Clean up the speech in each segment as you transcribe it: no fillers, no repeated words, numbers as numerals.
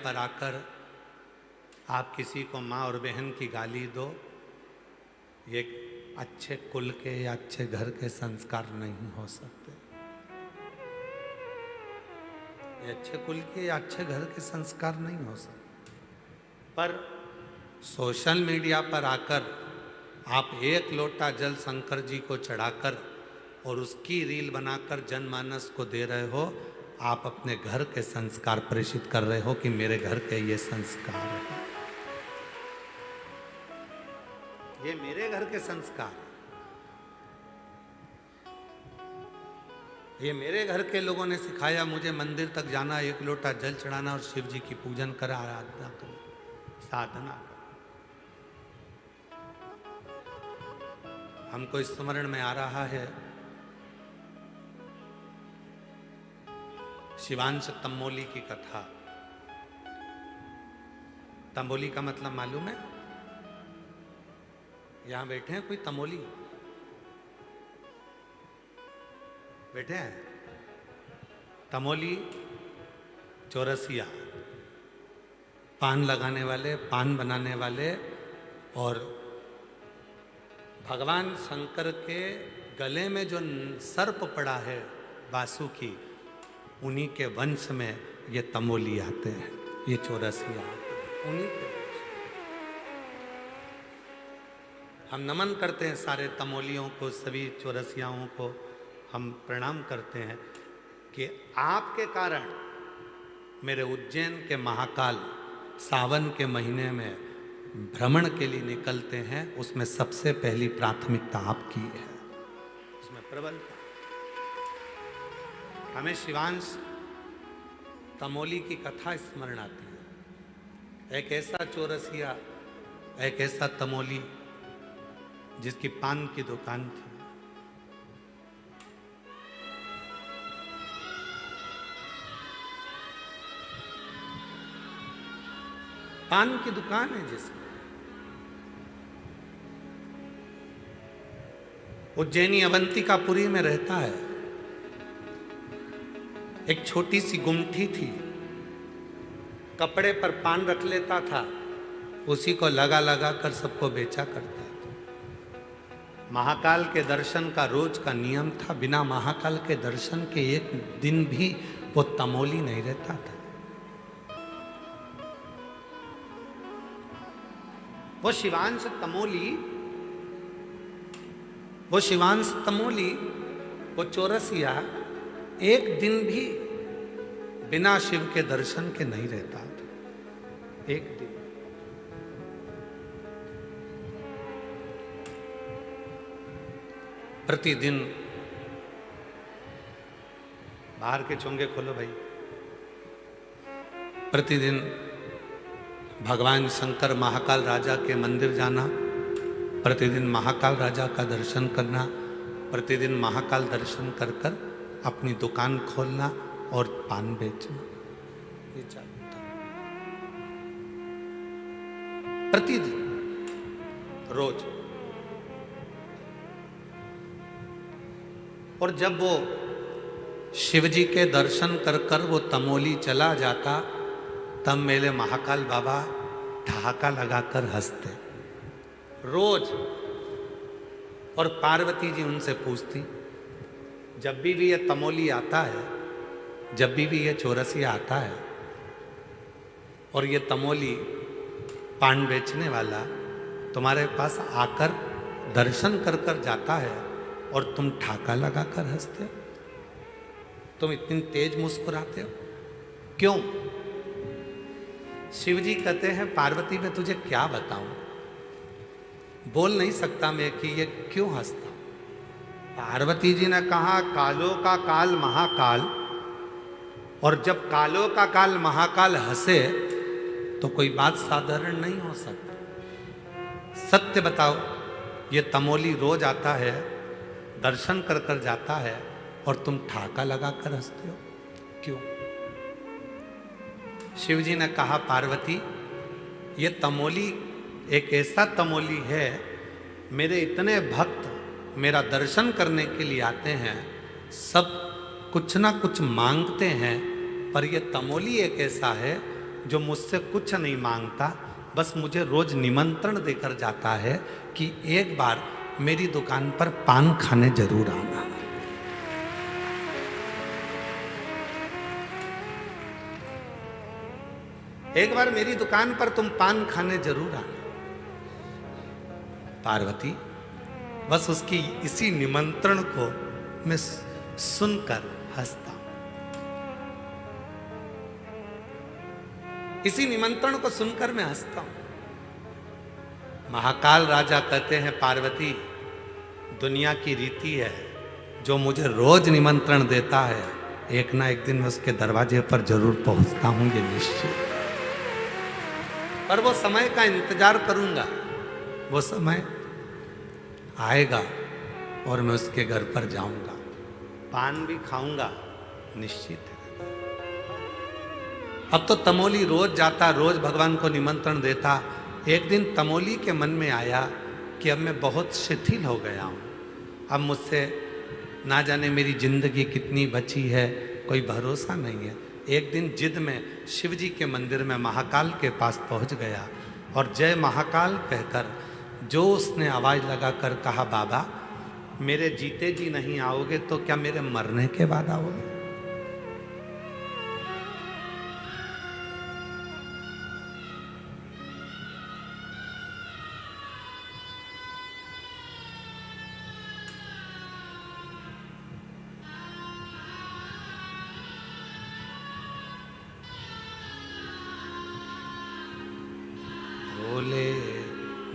पर आकर आप किसी को माँ और बहन की गाली दो, ये अच्छे कुल के या अच्छे घर के संस्कार नहीं हो सकते। ये अच्छे कुल के या अच्छे घर के संस्कार नहीं हो सकते। पर सोशल मीडिया पर आकर आप एक लोटा जल शंकर जी को चढ़ाकर और उसकी रील बनाकर जनमानस को दे रहे हो, आप अपने घर के संस्कार प्रेषित कर रहे हो कि मेरे घर के ये संस्कार है, ये मेरे घर के संस्कार, ये मेरे घर के लोगों ने सिखाया मुझे मंदिर तक जाना, एक लोटा जल चढ़ाना और शिव जी की पूजन कर आराधना कर, साधना कर। हमको स्मरण में आ रहा है शिवांश तमोली की कथा। तमोली का मतलब मालूम है? यहां बैठे हैं कोई तमोली? बैठे हैं? तमोली चौरसिया, पान लगाने वाले, पान बनाने वाले, और भगवान शंकर के गले में जो सर्प पड़ा है वासुकी, उन्हीं के वंश में ये तमोली आते हैं, ये चौरसिया आते हैं, उन्हीं के वंश। हम नमन करते हैं सारे तमोलियों को, सभी चौरसियाओं को हम प्रणाम करते हैं कि आपके कारण मेरे उज्जैन के महाकाल सावन के महीने में भ्रमण के लिए निकलते हैं, उसमें सबसे पहली प्राथमिकता आपकी है, उसमें प्रबलता। हमें शिवांश तमोली की कथा स्मरण आती है। एक ऐसा चौरसिया, एक ऐसा तमोली जिसकी पान की दुकान थी। पान की दुकान है जिसकी, उज्जैनी अवंतिकापुरी में रहता है। एक छोटी सी गुमठी थी, कपड़े पर पान रख लेता था, उसी को लगा लगा कर सबको बेचा करता था। महाकाल के दर्शन का रोज का नियम था, बिना महाकाल के दर्शन के एक दिन भी वो तमोली नहीं रहता था। वो शिवांश तमोली, वो चौरसिया एक दिन भी बिना शिव के दर्शन के नहीं रहता था। एक दिन। प्रतिदिन, बाहर के चोंगे खोलो भाई, प्रतिदिन भगवान शंकर महाकाल राजा के मंदिर जाना, प्रतिदिन महाकाल राजा का दर्शन करना, प्रतिदिन महाकाल दर्शन कर कर अपनी दुकान खोलना और पान बेचना, ये चालू था प्रतिदिन, रोज। और जब वो शिवजी के दर्शन कर कर वो तमोली चला जाता, तब मेरे महाकाल बाबा ठहाका लगाकर हंसते रोज। और पार्वती जी उनसे पूछती, जब भी ये तमोली आता है, जब भी ये चौरसिया आता है और ये तमोली पान बेचने वाला तुम्हारे पास आकर दर्शन कर कर जाता है और तुम ठाका लगाकर हंसते हो, तुम इतनी तेज मुस्कुराते हो, क्यों? शिवजी कहते हैं, पार्वती मैं तुझे क्या बताऊं, बोल नहीं सकता मैं कि ये क्यों हंसता। पार्वती जी ने कहा, कालों का काल महाकाल, और जब कालों का काल महाकाल हंसे तो कोई बात साधारण नहीं हो सकती। सत्य बताओ, ये तमोली रोज आता है, दर्शन कर कर जाता है, और तुम ठाका लगाकर हंसते हो, क्यों? शिवजी ने कहा, पार्वती ये तमोली एक ऐसा तमोली है, मेरे इतने भक्त मेरा दर्शन करने के लिए आते हैं, सब कुछ ना कुछ मांगते हैं, पर ये तमोली एक ऐसा है जो मुझसे कुछ नहीं मांगता, बस मुझे रोज निमंत्रण देकर जाता है कि एक बार मेरी दुकान पर पान खाने जरूर आना। एक बार मेरी दुकान पर तुम पान खाने जरूर आना। पार्वती बस उसकी इसी निमंत्रण को मैं सुनकर हंसता हूं। इसी निमंत्रण को सुनकर मैं हंसता हूं। महाकाल राजा कहते हैं, पार्वती दुनिया की रीति है, जो मुझे रोज निमंत्रण देता है एक ना एक दिन मैं उसके दरवाजे पर जरूर पहुंचता हूं, ये निश्चित। पर वो समय का इंतजार करूंगा, वो समय आएगा और मैं उसके घर पर जाऊंगा, पान भी खाऊंगा, निश्चित है। अब तो तमोली रोज जाता, रोज भगवान को निमंत्रण देता। एक दिन तमोली के मन में आया कि अब मैं बहुत शिथिल हो गया हूं, अब मुझसे ना जाने मेरी जिंदगी कितनी बची है, कोई भरोसा नहीं है। एक दिन जिद में शिव जी के मंदिर में महाकाल के पास पहुंच गया और जय महाकाल कहकर जो उसने आवाज लगाकर कहा, बाबा मेरे जीते जी नहीं आओगे तो क्या मेरे मरने के बाद आओगे?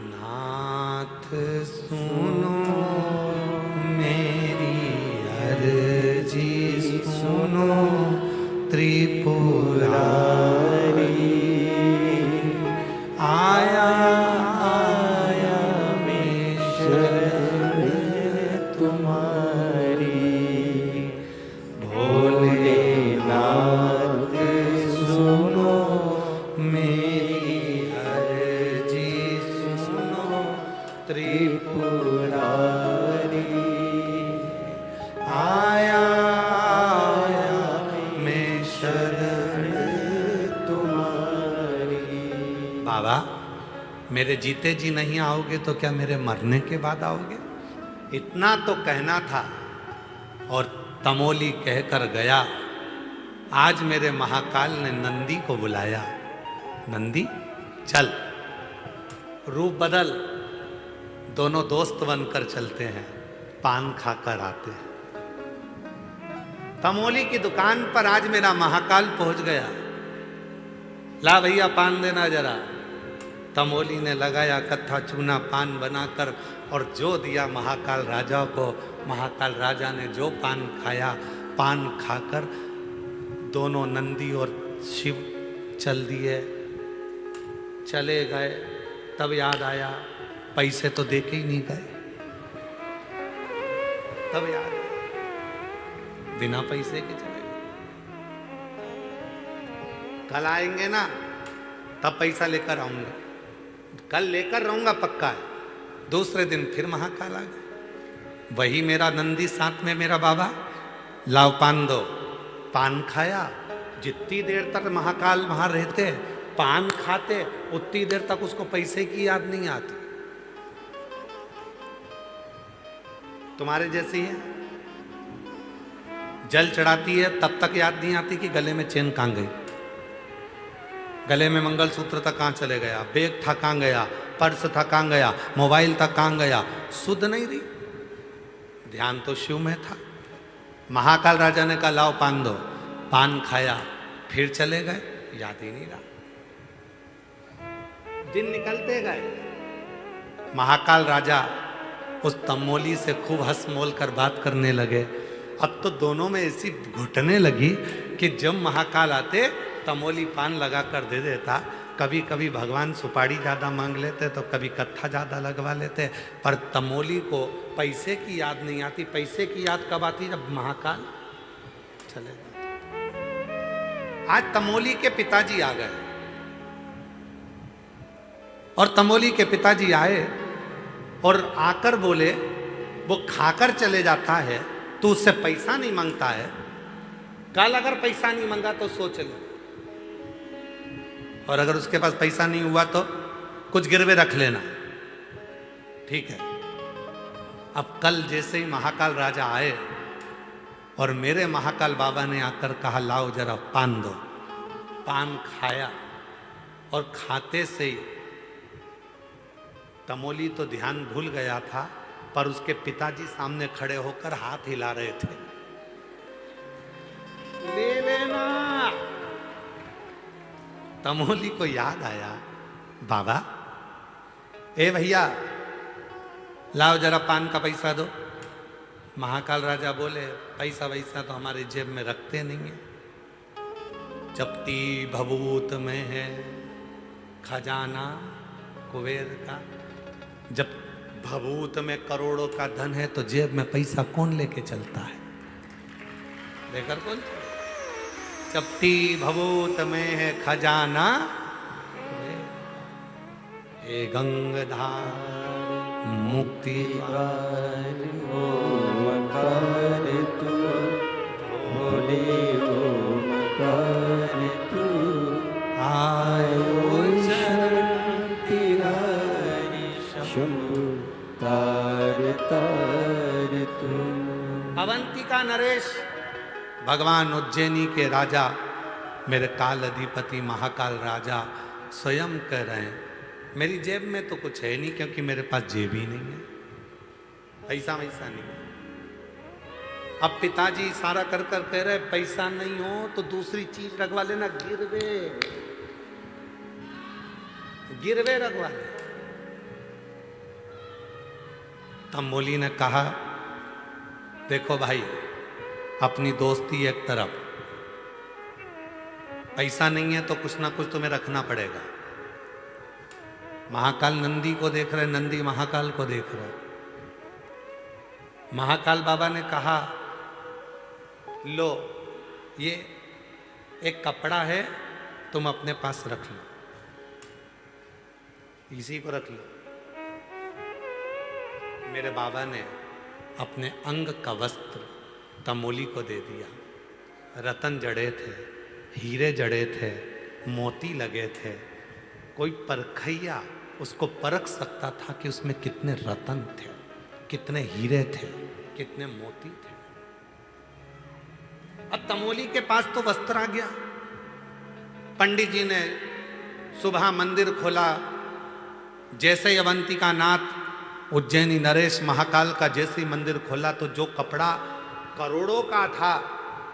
नाथ सुनो मेरी अर्जी सुनो त्रिपुरारी, आया आया मैं शरण तुम्हारी। भोलेनाथ सुनो मेरी अर्जी सुनो त्रिपुरारी, आया आया मैं शरण तुम्हारी। बाबा मेरे जीते जी नहीं आओगे तो क्या मेरे मरने के बाद आओगे? इतना तो कहना था और तमोली कहकर गया। आज मेरे महाकाल ने नंदी को बुलाया, नंदी चल, रूप बदल, दोनों दोस्त बनकर चलते हैं, पान खाकर आते हैं। तमोली की दुकान पर आज मेरा महाकाल पहुंच गया। ला भैया पान देना जरा। तमोली ने लगाया कत्था चूना पान बनाकर और जो दिया महाकाल राजा को। महाकाल राजा ने जो पान खाया, पान खाकर दोनों नंदी और शिव चल दिए, चले गए। तब याद आया पैसे तो देके ही नहीं गए। तब याद आया बिना पैसे के चले गए। कल आएंगे ना तब पैसा लेकर आऊंगा, कल लेकर रहूंगा पक्का है। दूसरे दिन फिर महाकाल आ गए, वही मेरा नंदी साथ में मेरा बाबा। लाओ पान दो, पान खाया। जितनी देर तक महाकाल वहां रहते पान खाते उतनी देर तक उसको पैसे की याद नहीं आती। तुम्हारे जैसी है, जल चढ़ाती है तब तक याद नहीं आती कि गले में चेन कहां गई, गले में मंगलसूत्र तक कहां चले गया, बैग था कहां गया, पर्स था कहां गया, मोबाइल था कहां गया, सुध नहीं रही। ध्यान तो शिव में था। महाकाल राजा ने कहा लाओ पान दो, पान खाया, फिर चले गए, याद ही नहीं रहा। दिन निकलते गए। महाकाल राजा उस तमोली से खूब हंस मोल कर बात करने लगे। अब तो दोनों में ऐसी घुटने लगी कि जब महाकाल आते तमोली पान लगा कर दे देता। कभी कभी भगवान सुपारी ज़्यादा मांग लेते तो कभी कत्था ज़्यादा लगवा लेते, पर तमोली को पैसे की याद नहीं आती। पैसे की याद कब आती? जब महाकाल चले जाते। आज तमोली के पिताजी आ गए और तमोली के पिताजी आए और आकर बोले, वो खाकर चले जाता है तो उससे पैसा नहीं मांगता है। कल अगर पैसा नहीं मांगा तो सोच ले। और अगर उसके पास पैसा नहीं हुआ तो कुछ गिरवे रख लेना, ठीक है। अब कल जैसे ही महाकाल राजा आए और मेरे महाकाल बाबा ने आकर कहा लाओ जरा पान दो, पान खाया और खाते से ही तमोली तो ध्यान भूल गया था, पर उसके पिताजी सामने खड़े होकर हाथ हिला रहे थे, ले लेना। तमोली को याद आया, बाबा ए भैया लाओ जरा पान का पैसा दो। महाकाल राजा बोले पैसा वैसा तो हमारी जेब में रखते नहीं है, जप्ती भभूत में है खजाना कुबेर का। जब भभूत में करोड़ों का धन है तो जेब में पैसा कौन लेके चलता है, लेकर कौन। जप्ती भभूत में है खजाना हे गंगाधार मुक्ति ओमकार तू भोले ओमकार तू आयो तिहारी शंभु तार तार तू। अवंतिका नरेश भगवान उज्जैनी के राजा मेरे काल अधिपति महाकाल राजा स्वयं कह रहे हैं मेरी जेब में तो कुछ है नहीं, क्योंकि मेरे पास जेब ही नहीं है, पैसा वैसा नहीं है। अब पिताजी इशारा कर कर कह रहे पैसा नहीं हो तो दूसरी चीज रखवा लेना, गिरवे गिरवे रखवा ले। तमोली ने कहा देखो भाई अपनी दोस्ती एक तरफ, पैसा नहीं है तो कुछ ना कुछ तुम्हें रखना पड़ेगा। महाकाल नंदी को देख रहे, नंदी महाकाल को देख रहे। महाकाल बाबा ने कहा लो ये एक कपड़ा है तुम अपने पास रख लो, इसी को रख लो। मेरे बाबा ने अपने अंग का वस्त्र तमोली को दे दिया। रतन जड़े थे, हीरे जड़े थे, मोती लगे थे। कोई परखैया उसको परख सकता था कि उसमें कितने रतन थे, कितने हीरे थे, कितने मोती थे। अब तमोली के पास तो वस्त्र आ गया। पंडित जी ने सुबह मंदिर खोला, जैसे अवंतिका नाथ उज्जैनी नरेश महाकाल का जैसे मंदिर खोला तो जो कपड़ा करोड़ों का था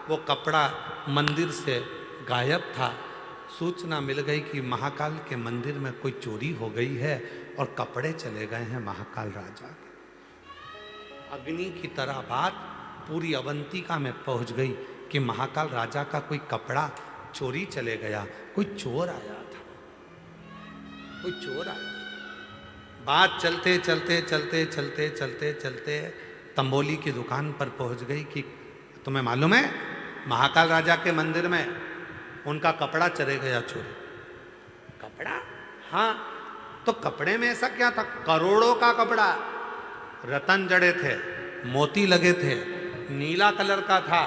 वो कपड़ा मंदिर से गायब था। सूचना मिल गई कि महाकाल के मंदिर में कोई चोरी हो गई है और कपड़े चले गए हैं महाकाल राजा के। अग्नि की तरह बात पूरी अवंतिका में पहुंच गई कि महाकाल राजा का कोई कपड़ा चोरी चले गया, कोई चोर आया था, कोई चोर आया। बात चलते चलते चलते चलते चलते चलते तंबोली की दुकान पर पहुंच गई कि तुम्हें मालूम है महाकाल राजा के मंदिर में उनका कपड़ा चले गया चोरी। कपड़ा? हाँ, तो कपड़े में ऐसा क्या था? करोड़ों का कपड़ा, रतन जड़े थे, मोती लगे थे, नीला कलर का था,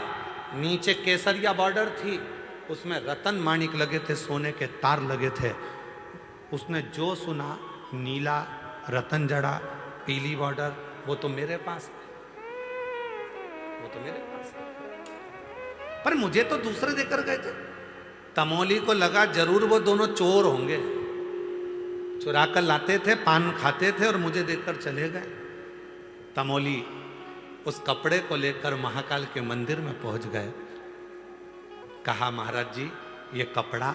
नीचे केसरिया बॉर्डर थी, उसमें रतन माणिक लगे थे, सोने के तार लगे थे। उसने जो सुना नीला रतन जड़ा पीली बॉर्डर, वो तो मेरे पास है, वो तो मेरे पास है। पर मुझे तो दूसरे देकर गए थे। तमोली को लगा जरूर वो दोनों चोर होंगे, चुरा कर लाते थे, पान खाते थे और मुझे देकर चले गए। तमोली उस कपड़े को लेकर महाकाल के मंदिर में पहुंच गए। कहा महाराज जी ये कपड़ा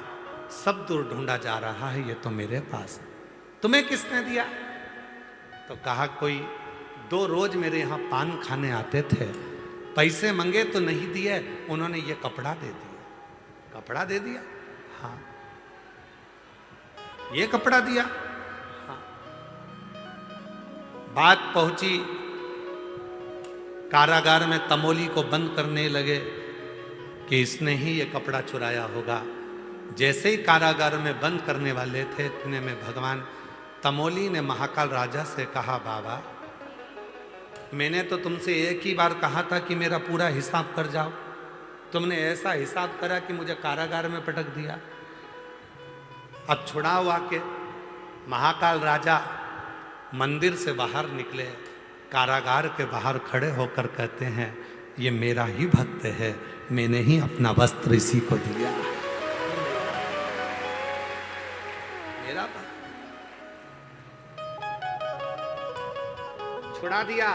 सब दूर ढूंढा जा रहा है, ये तो मेरे पास है, तुम्हें किसने दिया? तो कहा कोई 2 रोज मेरे यहाँ पान खाने आते थे, पैसे मंगे तो नहीं दिए, उन्होंने ये कपड़ा दे दिया। कपड़ा दे दिया? हाँ। ये कपड़ा दिया? हाँ। बात पहुंची कारागार में, तमोली को बंद करने लगे कि इसने ही ये कपड़ा चुराया होगा। जैसे ही कारागार में बंद करने वाले थे, इतने में भगवान तमोली ने महाकाल राजा से कहा बाबा मैंने तो तुमसे एक ही बार कहा था कि मेरा पूरा हिसाब कर जाओ, तुमने ऐसा हिसाब करा कि मुझे कारागार में पटक दिया। अब छुड़ा हुआ के महाकाल राजा मंदिर से बाहर निकले, कारागार के बाहर खड़े होकर कहते हैं ये मेरा ही भक्त है, मैंने ही अपना वस्त्र इसी को दिया। मेरा भक्त छुड़ा दिया।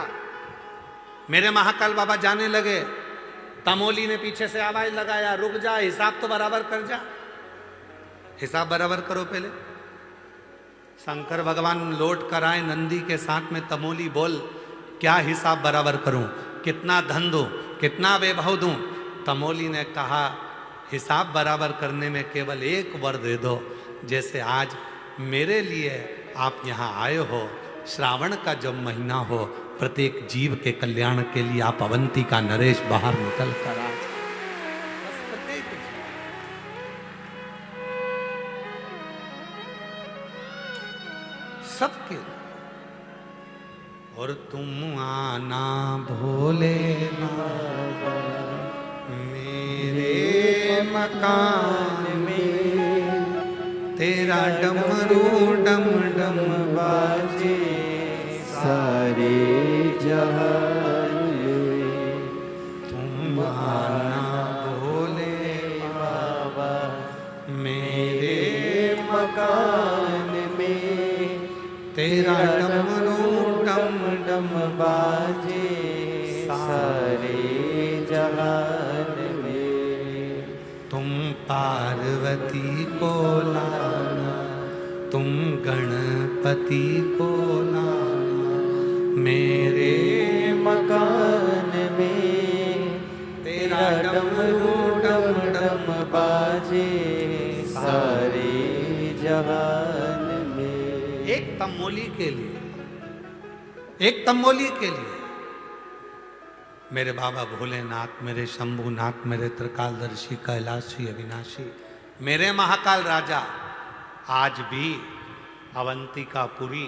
मेरे महाकाल बाबा जाने लगे, तमोली ने पीछे से आवाज लगाया, रुक जा, हिसाब तो बराबर कर जा, हिसाब बराबर करो पहले। शंकर भगवान लौट कर आए नंदी के साथ में, तमोली बोल क्या हिसाब बराबर करूं, कितना धन दूं, कितना वैभव दूं। तमोली ने कहा हिसाब बराबर करने में केवल एक वर दे दो, जैसे आज मेरे लिए आप यहाँ आए हो, श्रावण का जब महीना हो, प्रत्येक जीव के कल्याण के लिए आप अवंती का नरेश बाहर निकल कर आ जाओ। सबके और तुम आना भोले बाबा मेरे मकान में, तेरा डमरू डम डम बाजे सारे जहान में। तुम आना भोले बाबा मेरे मकान में, तेरा डमरू डम डम बाजे सारे जहान में। तुम पार्वती को लाना, तुम गणपति को लाना, मेरे मकान में, तेरा डमरू डम डम बाजे सारे जहान में। एक तमोली के लिए, एक तमोली के लिए मेरे बाबा भोलेनाथ, मेरे शंभुनाथ, मेरे त्रिकालदर्शी, कैलाशी, अविनाशी, मेरे महाकाल राजा आज भी अवंतिकापुरी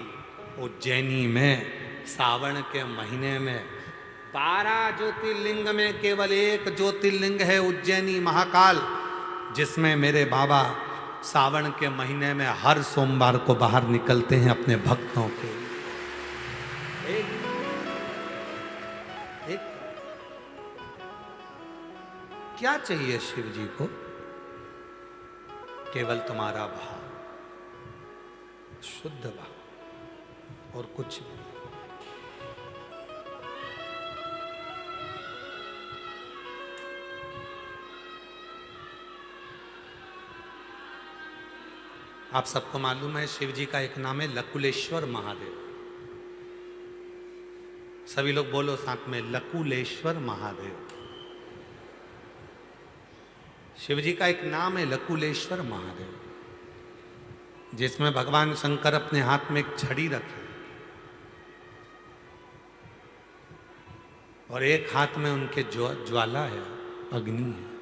उज्जैनी में सावन के महीने में 12 ज्योतिर्लिंग में केवल एक ज्योतिर्लिंग है उज्जैनी महाकाल, जिसमें मेरे बाबा सावन के महीने में हर सोमवार को बाहर निकलते हैं अपने भक्तों के। एक क्या चाहिए शिव जी को? केवल तुम्हारा भाव, शुद्ध भाव और कुछ भी। आप सबको मालूम है शिव जी का एक नाम है लकुलेश्वर महादेव। सभी लोग बोलो साथ में, लकुलेश्वर महादेव। शिव जी का एक नाम है लकुलेश्वर महादेव, जिसमें भगवान शंकर अपने हाथ में एक छड़ी रखे और एक हाथ में उनके ज्वाला है, अग्नि है।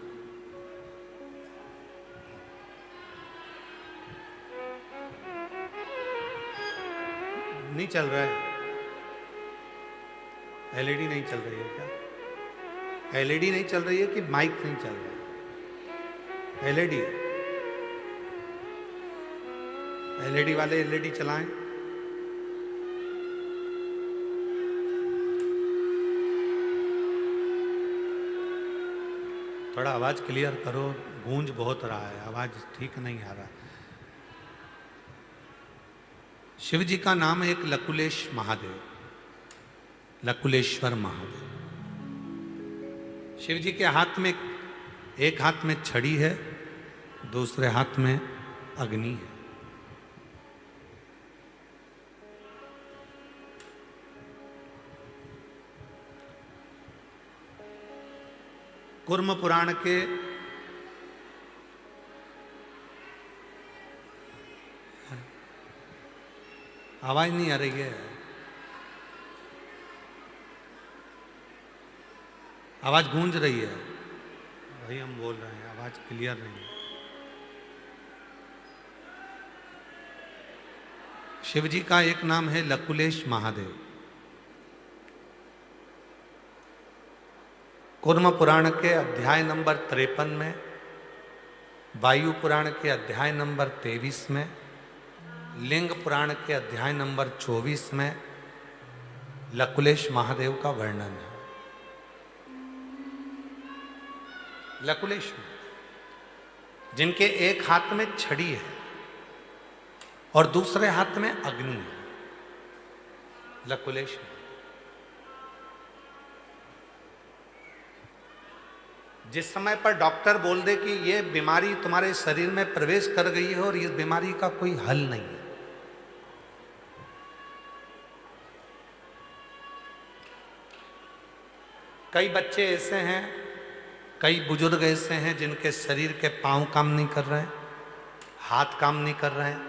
नहीं चल रहा है, एलईडी नहीं चल रही है क्या? एलईडी नहीं चल रही है कि माइक नहीं चल रहा है? एलईडी, एलईडी वाले एलईडी चलाएं। थोड़ा आवाज क्लियर करो, गूंज बहुत रहा है, आवाज ठीक नहीं आ रहा। शिव जी का नाम है एक लकुलेश महादेव, लकुलेश्वर महादेव। शिव जी के हाथ में, एक हाथ में छड़ी है, दूसरे हाथ में अग्नि है। कुर्म पुराण के आवाज नहीं आ रही है, आवाज गूंज रही है। वही हम बोल रहे हैं, आवाज क्लियर नहीं है। शिव जी का एक नाम है लकुलेश महादेव। कूर्म पुराण के अध्याय नंबर 53 में वायु पुराण के अध्याय नंबर 23 में, लिंग पुराण के अध्याय नंबर 24 में लकुलेश महादेव का वर्णन है। लकुलेश जिनके एक हाथ में छड़ी है और दूसरे हाथ में अग्नि है। लकुलेश जिस समय पर डॉक्टर बोल दे कि ये बीमारी तुम्हारे शरीर में प्रवेश कर गई है और इस बीमारी का कोई हल नहीं है, कई बच्चे ऐसे हैं, कई बुजुर्ग ऐसे हैं जिनके शरीर के पांव काम नहीं कर रहे हैं, हाथ काम नहीं कर रहे हैं,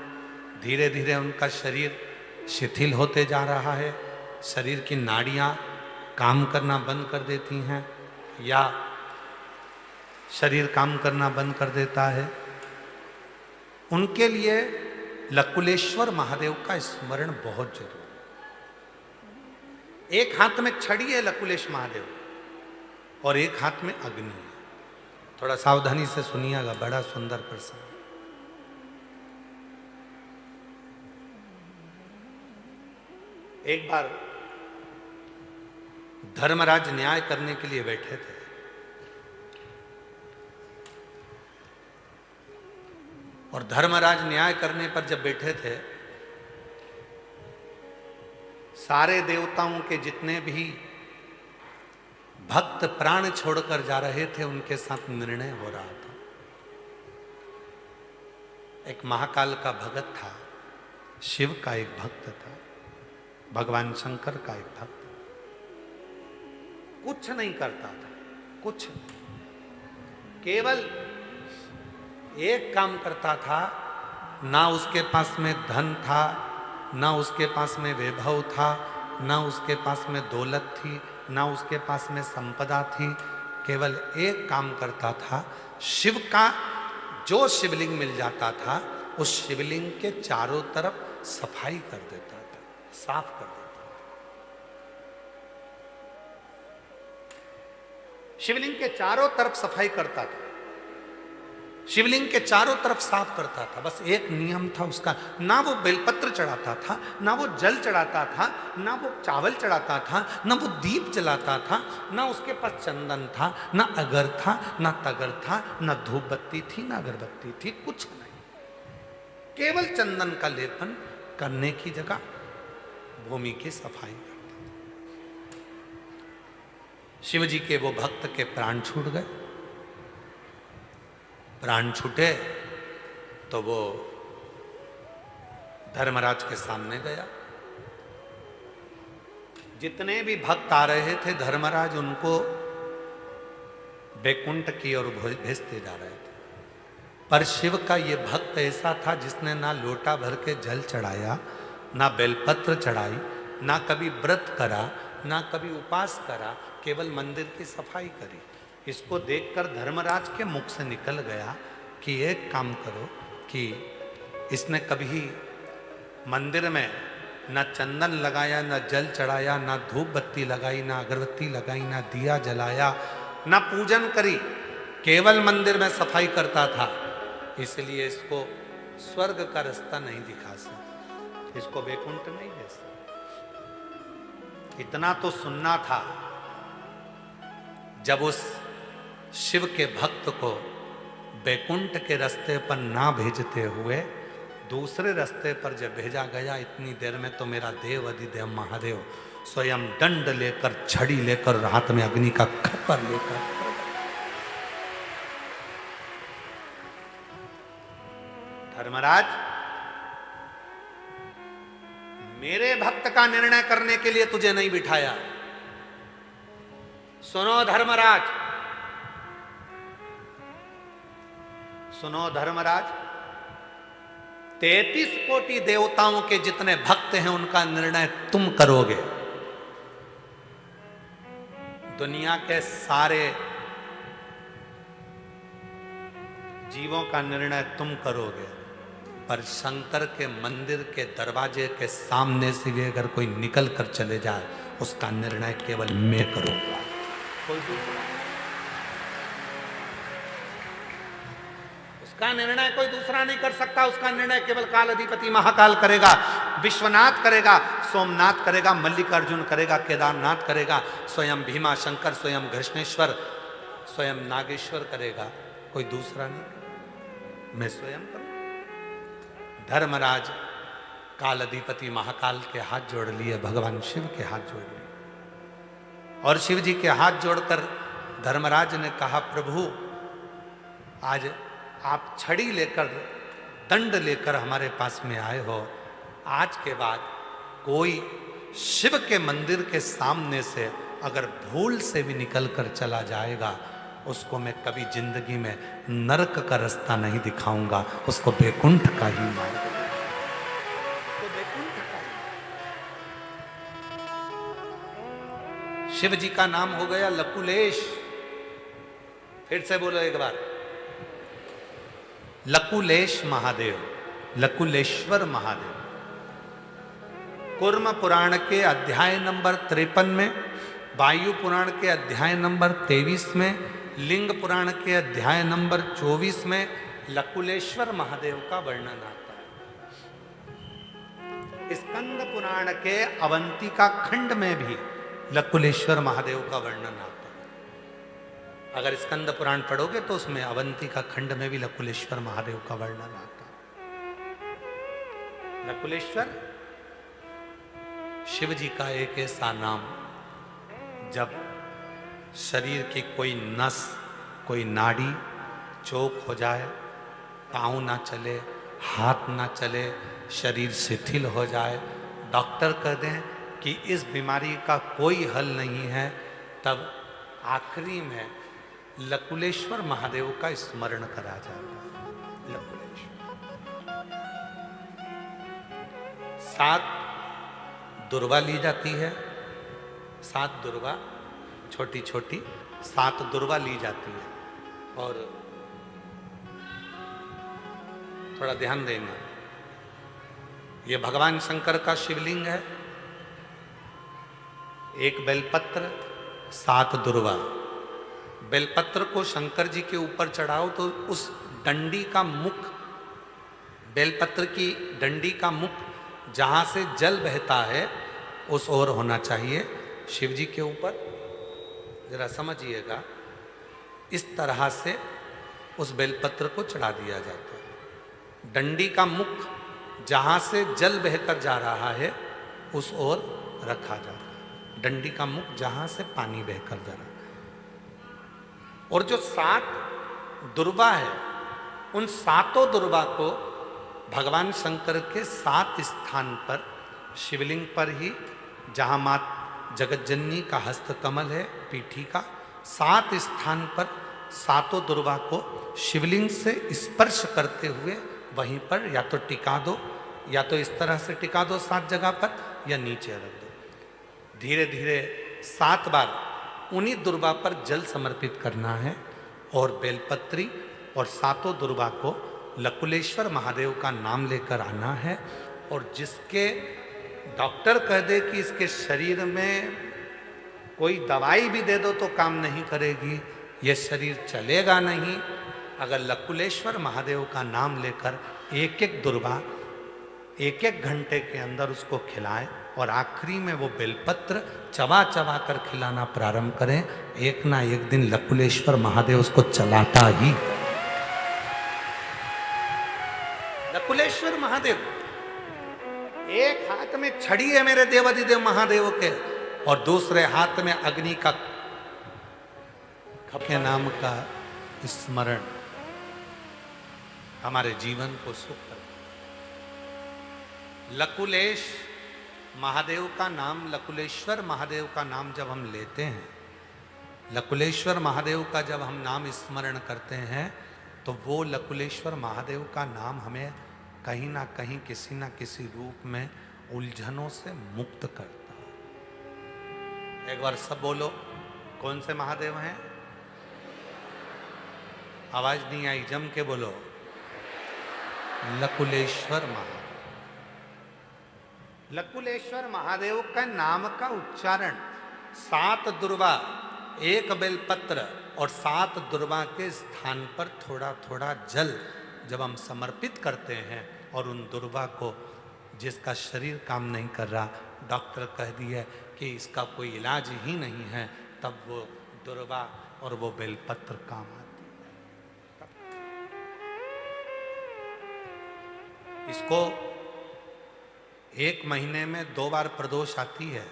धीरे धीरे उनका शरीर शिथिल होते जा रहा है, शरीर की नाड़ियां काम करना बंद कर देती हैं या शरीर काम करना बंद कर देता है। उनके लिए लकुलेश्वर महादेव का स्मरण बहुत जरूरी है। एक हाथ में छड़ी है लकुलेश महादेव और एक हाथ में अग्नि है। थोड़ा सावधानी से सुनिएगा, बड़ा सुंदर प्रसंग। एक बार धर्मराज न्याय करने के लिए बैठे थे और धर्मराज न्याय करने पर जब बैठे थे, सारे देवताओं के जितने भी भक्त प्राण छोड़कर जा रहे थे उनके साथ निर्णय हो रहा था। एक महाकाल का भगत था, शिव का एक भक्त था, भगवान शंकर का एक भक्त, कुछ नहीं करता था, कुछ केवल एक काम करता था। ना उसके पास में धन था, ना उसके पास में वैभव था, ना उसके पास में दौलत थी, ना उसके पास में संपदा थी। केवल एक काम करता था, शिव का जो शिवलिंग मिल जाता था उस शिवलिंग के चारों तरफ सफाई कर देता था, साफ कर देता था। शिवलिंग के चारों तरफ सफाई करता था, शिवलिंग के चारों तरफ साफ करता था। बस एक नियम था उसका, ना वो बेलपत्र चढ़ाता था, ना वो जल चढ़ाता था, ना वो चावल चढ़ाता था, ना वो दीप जलाता था, ना उसके पास चंदन था, ना अगर था, ना तगर था, ना धूप बत्ती थी, ना अगरबत्ती थी, कुछ नहीं। केवल चंदन का लेपन करने की जगह भूमि की सफाई करता था। शिव जी के वो भक्त के प्राण छूट गए। प्राण छूटे तो वो धर्मराज के सामने गया। जितने भी भक्त आ रहे थे धर्मराज उनको बैकुंठ की ओर भेजते जा रहे थे, पर शिव का ये भक्त ऐसा था जिसने ना लोटा भर के जल चढ़ाया, ना बेलपत्र चढ़ाई, ना कभी व्रत करा, ना कभी उपास करा, केवल मंदिर की सफाई करी। इसको देखकर धर्मराज के मुख से निकल गया कि एक काम करो कि इसने कभी मंदिर में ना चंदन लगाया, ना जल चढ़ाया, ना धूप बत्ती लगाई, ना अगरबत्ती लगाई, ना दिया जलाया, ना पूजन करी, केवल मंदिर में सफाई करता था, इसलिए इसको स्वर्ग का रास्ता नहीं दिखा सकते, इसको वैकुंठ नहीं दे सकते। इतना तो सुनना था। जब उस शिव के भक्त को बैकुंठ के रास्ते पर ना भेजते हुए दूसरे रास्ते पर जब भेजा गया, इतनी देर में तो मेरा देव अधिदेव महादेव स्वयं दंड लेकर, छड़ी लेकर, हाथ में अग्नि का खप्पर लेकर धर्मराज, मेरे भक्त का निर्णय करने के लिए तुझे नहीं बिठाया। सुनो धर्मराज, सुनो धर्मराज, 33 कोटि देवताओं के जितने भक्त हैं उनका निर्णय तुम करोगे। दुनिया के सारे जीवों का निर्णय तुम करोगे, पर शंकर के मंदिर के दरवाजे के सामने से भी अगर कोई निकल कर चले जाए उसका निर्णय केवल मैं करूंगा, कोई दूसरा। उसका निर्णय कोई दूसरा नहीं कर सकता, उसका निर्णय केवल काल अधिपति महाकाल करेगा, विश्वनाथ करेगा, सोमनाथ करेगा, मल्लिकार्जुन करेगा, केदारनाथ करेगा, स्वयं भीमा शंकर, स्वयं घृष्णेश्वर, स्वयं नागेश्वर करेगा, कोई दूसरा नहीं, मैं स्वयं करूं। धर्मराज काल अधिपति महाकाल के हाथ जोड़ लिए, भगवान शिव के हाथ जोड़ लिए, और शिव जी के हाथ जोड़कर धर्मराज ने कहा, प्रभु आज आप छड़ी लेकर, दंड लेकर हमारे पास में आए हो, आज के बाद कोई शिव के मंदिर के सामने से अगर भूल से भी निकल कर चला जाएगा, उसको मैं कभी जिंदगी में नरक का रास्ता नहीं दिखाऊंगा, उसको बैकुंठ का ही मार्ग, उसको बैकुंठ का ही। शिव जी का नाम हो गया लकुलेश। फिर से बोलो एक बार, लकुलेश महादेव, लकुलेश्वर महादेव। कूर्म पुराण के अध्याय नंबर 53 में, वायु पुराण के अध्याय नंबर 23 में, लिंग पुराण के अध्याय नंबर 24 में लकुलेश्वर महादेव का वर्णन आता है। स्कंद पुराण के अवंतिका खंड में भी लकुलेश्वर महादेव का वर्णन आता है। अगर स्कंद पुराण पढ़ोगे तो उसमें अवंतिका खंड में भी लकुलेश्वर महादेव का वर्णन आता है। लकुलेश्वर शिव जी का एक ऐसा नाम, जब शरीर की कोई नस, कोई नाड़ी चौक हो जाए, पाँव ना चले, हाथ ना चले, शरीर शिथिल हो जाए, डॉक्टर कह दें कि इस बीमारी का कोई हल नहीं है, तब आखिरी में लकुलेश्वर महादेव का स्मरण करा जाता है। लकुलेश्वर 7 दुर्वा ली जाती है, 7 दुर्वा, छोटी छोटी 7 दुर्वा ली जाती है। और थोड़ा ध्यान देना, ये भगवान शंकर का शिवलिंग है। एक बेलपत्र, 7 दुर्वा। बेलपत्र को शंकर जी के ऊपर चढ़ाओ तो उस डंडी का मुख, बेलपत्र की डंडी का मुख जहाँ से जल बहता है उस ओर होना चाहिए शिव जी के ऊपर। जरा समझिएगा, इस तरह से उस बेलपत्र को चढ़ा दिया जाता है। डंडी का मुख जहाँ से जल बहकर जा रहा है उस ओर रखा जाता है। डंडी का मुख जहाँ से पानी बहकर जा रहा है। और जो 7 दुर्वा है, उन 7 दुर्वा को भगवान शंकर के 7 स्थान पर, शिवलिंग पर ही, जहाँ मात जगतजननी का हस्त कमल है, पीठी का, 7 स्थान पर 7 दुर्वा को शिवलिंग से स्पर्श करते हुए वहीं पर या तो टिका दो, या तो इस तरह से टिका दो 7 जगह पर, या नीचे रख दो। धीरे धीरे 7 बार उन्हीं दुर्वा पर जल समर्पित करना है, और बेलपत्री और 7 दुर्वा को लकुलेश्वर महादेव का नाम लेकर आना है। और जिसके डॉक्टर कह दे कि इसके शरीर में कोई दवाई भी दे दो तो काम नहीं करेगी, ये शरीर चलेगा नहीं, अगर लकुलेश्वर महादेव का नाम लेकर एक एक दुर्वा 1-1 घंटे के अंदर उसको खिलाएं, और आखिरी में वो बेलपत्र चबा चबा कर खिलाना प्रारंभ करें, एक ना एक दिन लकुलेश्वर महादेव उसको चलाता ही। लकुलेश्वर महादेव, एक हाथ में छड़ी है मेरे देवाधिदेव महादेव के, और दूसरे हाथ में अग्नि का के नाम का स्मरण हमारे जीवन को सुख कर। लकुलेश महादेव का नाम, लकुलेश्वर महादेव का नाम जब हम लेते हैं, लकुलेश्वर महादेव का जब हम नाम स्मरण करते हैं, तो वो लकुलेश्वर महादेव का नाम हमें कहीं ना कहीं, किसी ना किसी रूप में उलझनों से मुक्त करता है। एक बार सब बोलो, कौन से महादेव हैं? आवाज नहीं आई, जम के बोलो। लकुलेश्वर महादेव। लकुलेश्वर महादेव का नाम का उच्चारण 7 दुर्वा, 1 बेलपत्र और 7 दुर्वा के स्थान पर थोड़ा थोड़ा जल जब हम समर्पित करते हैं और उन दुर्वा को, जिसका शरीर काम नहीं कर रहा, डॉक्टर कह दिया कि इसका कोई इलाज ही नहीं है, तब वो दुर्वा और वो बेलपत्र काम आती है। इसको 1 महीने में 2 बार प्रदोष आती है,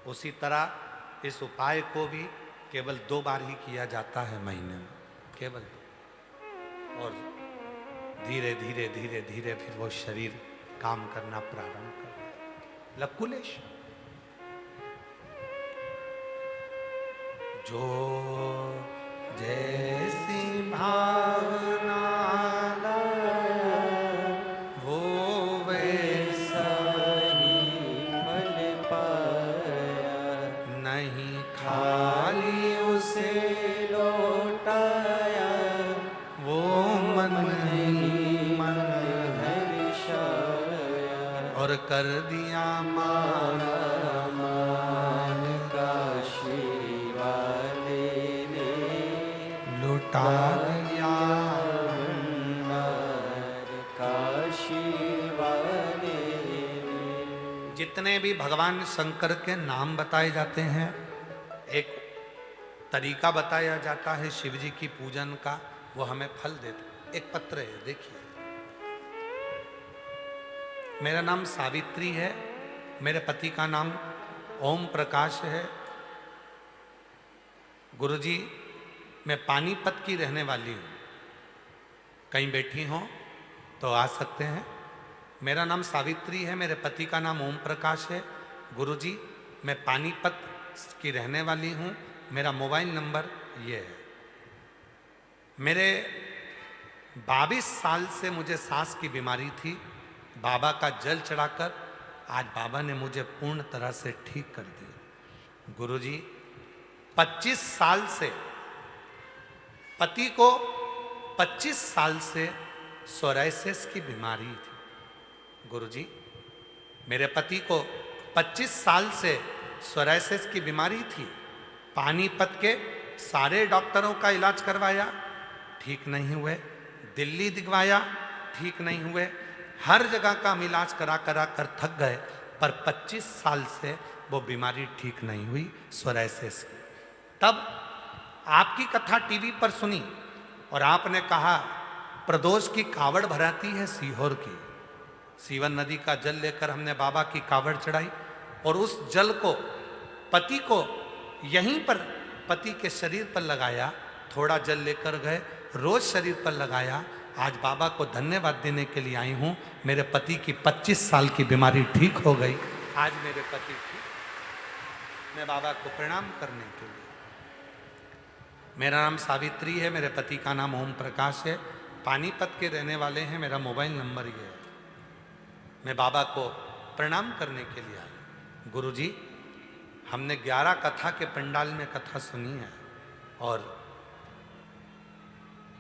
उसी तरह इस उपाय को भी केवल 2 बार ही किया जाता है महीने में, केवल 2। और धीरे धीरे धीरे धीरे फिर वो शरीर काम करना प्रारंभ कर। लकुलेश जो जैसी भावना वो वैसा ही फल पाया, नहीं खाली उसे लौटाया, वो मन ही मन हर्षाया, और कर दिया मान मान काशी वाले ने लुटा दिया। भंडार काशी वाले ने। जितने भी भगवान शंकर के नाम बताए जाते हैं, एक तरीका बताया जाता है शिव जी की पूजन का, वो हमें फल देते। एक पत्र है, देखिए। मेरा नाम सावित्री है, मेरे पति का नाम ओम प्रकाश है। गुरुजी, मैं पानीपत की रहने वाली हूँ, कहीं बैठी हो तो आ सकते हैं। मेरा नाम सावित्री है, मेरे पति का नाम ओम प्रकाश है। गुरुजी, मैं पानीपत की रहने वाली हूँ, मेरा मोबाइल नंबर ये है। मेरे 22 साल से मुझे सांस की बीमारी थी। बाबा का जल चढ़ाकर आज बाबा ने मुझे पूर्ण तरह से ठीक कर दिया। गुरुजी, 25 साल से पति को 25 साल से सोराइसिस की बीमारी थी। गुरुजी, मेरे पति को 25 साल से सोराइसिस की बीमारी थी। पानीपत के सारे डॉक्टरों का इलाज करवाया, ठीक नहीं हुए। दिल्ली दिखवाया, ठीक नहीं हुए। हर जगह का हम इलाज करा कर थक गए, पर 25 साल से वो बीमारी ठीक नहीं हुई, सोराइसिस की। तब आपकी कथा टीवी पर सुनी और आपने कहा प्रदोष की कावड़ भराती है सीहोर की। सीवन नदी का जल लेकर हमने बाबा की कावड़ चढ़ाई और उस जल को पति को यहीं पर पति के शरीर पर लगाया। थोड़ा जल लेकर गए, रोज शरीर पर लगाया। आज बाबा को धन्यवाद देने के लिए आई हूँ। मेरे पति की 25 साल की बीमारी ठीक हो गई। आज मेरे पति ठीक, मैं बाबा को प्रणाम करने के लिए। मेरा नाम सावित्री है, मेरे पति का नाम ओम प्रकाश है, पानीपत के रहने वाले हैं। मेरा मोबाइल नंबर ये है। मैं बाबा को प्रणाम करने के लिए आई। गुरुजी, हमने 11 कथा के पंडाल में कथा सुनी है और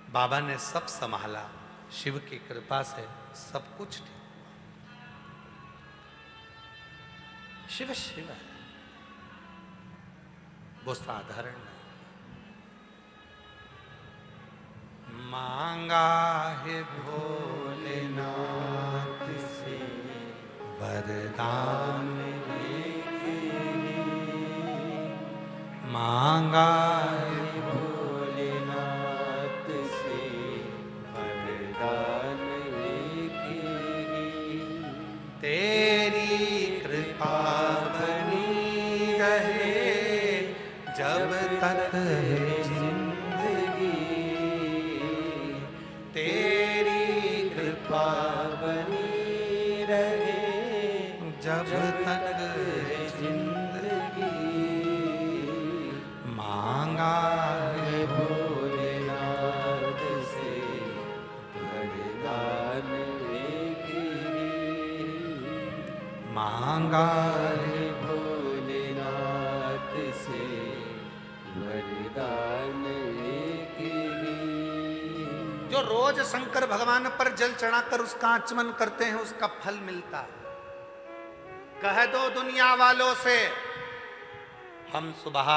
बाबा ने सब संभाला। शिव की कृपा से सब कुछ ठीक हुआ। शिव शिव है, वो साधारण नहीं। मांगा है भोलेनाथ से वरदान लेके, मांगा है भोलेनाथ से वरदान लेके, तेरी कृपा बनी रहे जब तक है जिंदगी, तेरी कृपा बनी रहे जब तक है जिंदगी। मांगा है भोलेनाथ से वरदान लेके, मांगा है भोलेनाथ से वरदान लेके। जो रोज शंकर भगवान पर जल चढ़ाकर उसका आचमन करते हैं, उसका फल मिलता है। कह दो दुनिया वालों से, हम सुबह